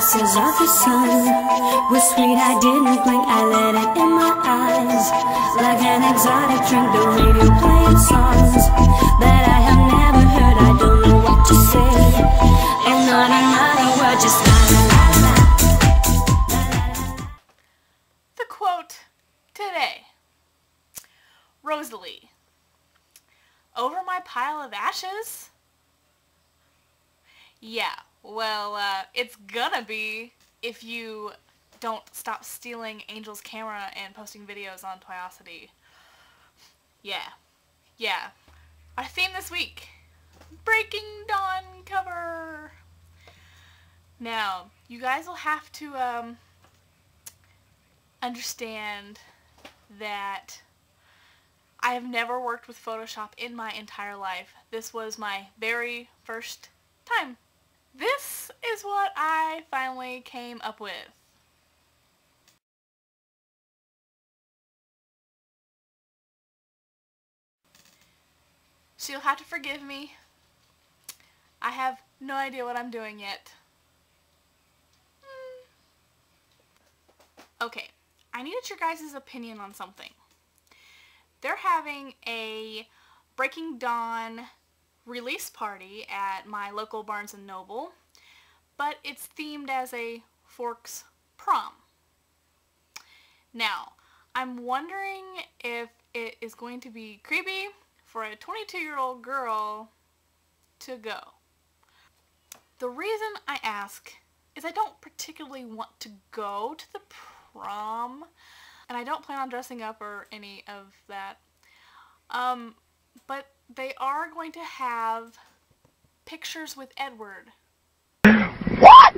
Pieces of the sun was sweet, I didn't blink, I let it in my eyes. Like an exotic drink, the radio playing songs that I have never heard. I don't know what to say, and not another word, just la la la la la. The quote today. Rosalie. Over my pile of ashes? Yeah, well, it's gonna be if you don't stop stealing Angel's camera and posting videos on Twiosity. Yeah. Our theme this week, Breaking Dawn cover. Now, you guys will have to understand that I have never worked with Photoshop in my entire life. This was my very first time. This is what I finally came up with. So you'll have to forgive me. I have no idea what I'm doing yet. Okay, I needed your guys' opinion on something. They're having a Breaking Dawn release party at my local Barnes & Noble, but it's themed as a Forks prom. Now, I'm wondering if it is going to be creepy for a 22-year-old girl to go. The reason I ask is I don't particularly want to go to the prom, and I don't plan on dressing up or any of that. But they are going to have pictures with Edward. What?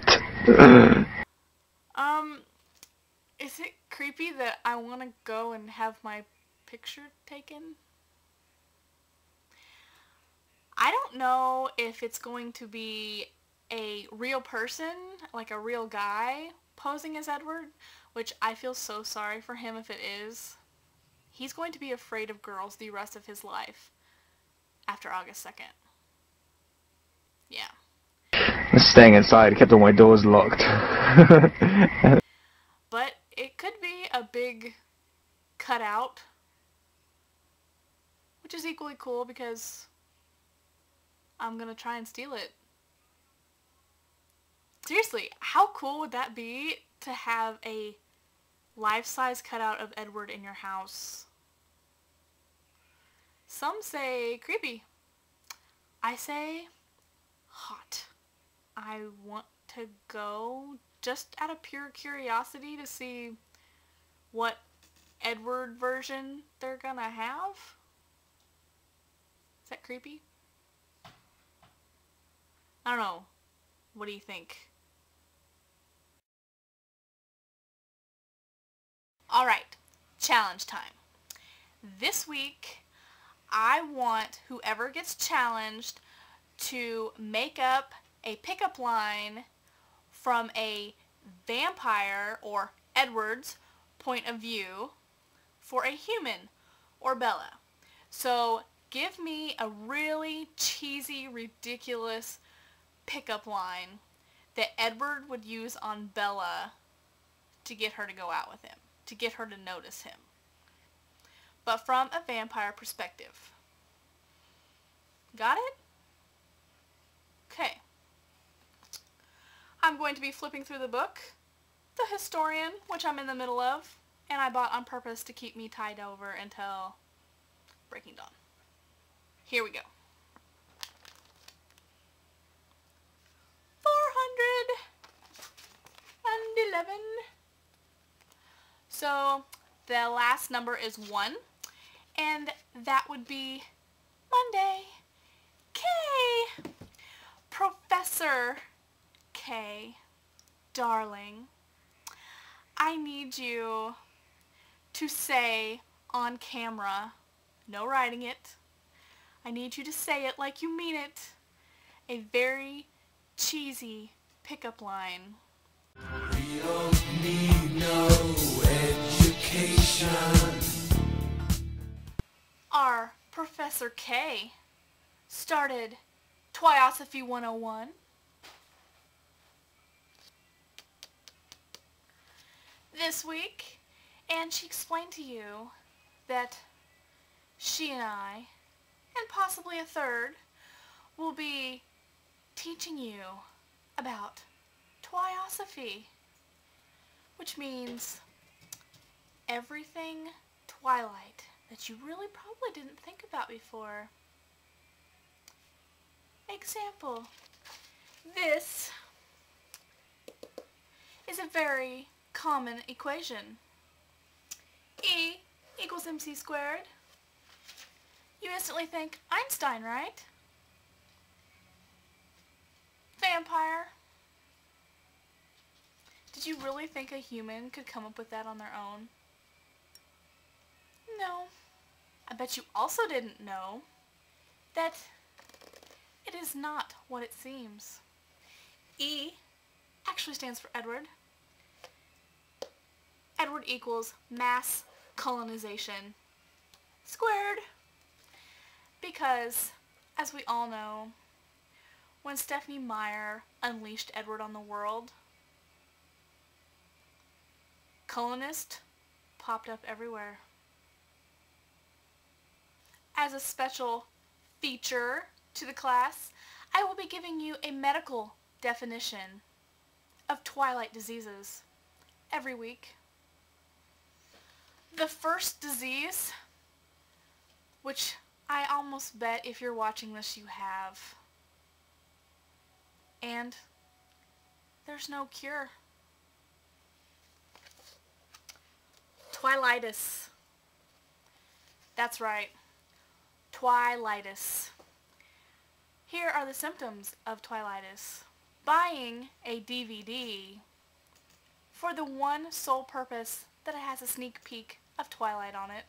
Is it creepy that I want to go and have my picture taken? I don't know if it's going to be a real person, like a real guy, posing as Edward, which I feel so sorry for him if it is. He's going to be afraid of girls the rest of his life after August 2nd. Yeah. I'm staying inside, kept all my doors locked. But it could be a big cutout, which is equally cool because I'm gonna try and steal it. Seriously, how cool would that be to have a life-size cutout of Edward in your house? Some say creepy. I say hot. I want to go just out of pure curiosity to see what Edward version they're gonna have. Is that creepy? I don't know. What do you think? Alright, challenge time. This week, I want whoever gets challenged to make up a pickup line from a vampire or Edward's point of view for a human or Bella. So give me a really cheesy, ridiculous pickup line that Edward would use on Bella to get her to go out with him, to get her to notice him, but from a vampire perspective. Got it? Okay. I'm going to be flipping through the book, The Historian, which I'm in the middle of, and I bought on purpose to keep me tied over until Breaking Dawn. Here we go. 411. So the last number is 1, and that would be Monday. K. Professor K, darling, I need you to say on camera, no writing it, I need you to say it like you mean it, a very cheesy pickup line. We don't need no education. Our Professor K started Twiosophy101. this week, and she explained to you that she and I, and possibly a third, will be teaching you about Twiosophy, which means everything Twilight that you really probably didn't think about before. Example, this is a very common equation. E equals mc squared. You instantly think Einstein, right? Vampire. Did you really think a human could come up with that on their own? No. I bet you also didn't know that it is not what it seems. E actually stands for Edward. Edward equals mass colonization squared. Because, as we all know, when Stephanie Meyer unleashed Edward on the world, colonist popped up everywhere. As a special feature to the class, I will be giving you a medical definition of Twilight diseases every week. The first disease, which I almost bet if you're watching this you have, and there's no cure. Twilightus. That's right. Twilightus. Here are the symptoms of Twilightus. Buying a DVD for the one sole purpose that it has a sneak peek of Twilight on it.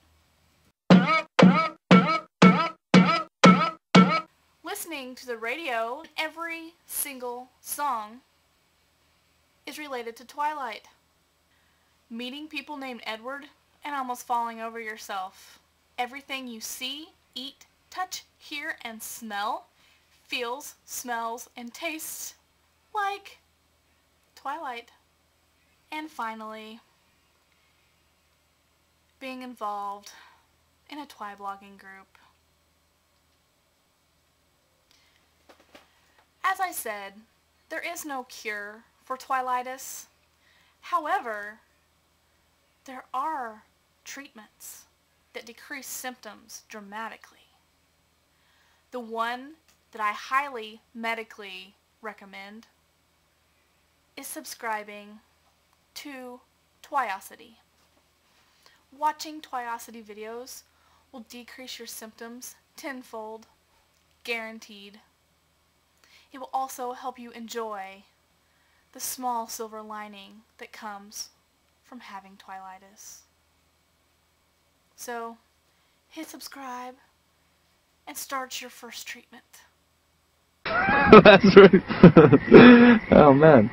Listening to the radio, every single song is related to Twilight. Meeting people named Edward and almost falling over yourself. Everything you see, eat, touch, hear, and smell feels, smells, and tastes like Twilight. And finally, being involved in a Twi-blogging group. As I said, there is no cure for Twilightus. However, there are treatments that decrease symptoms dramatically. The one that I highly medically recommend is subscribing to Twiosity. Watching Twiosity videos will decrease your symptoms tenfold, guaranteed. It will also help you enjoy the small silver lining that comes from having Twilightus. So, hit subscribe and start your first treatment. That's right. Oh man.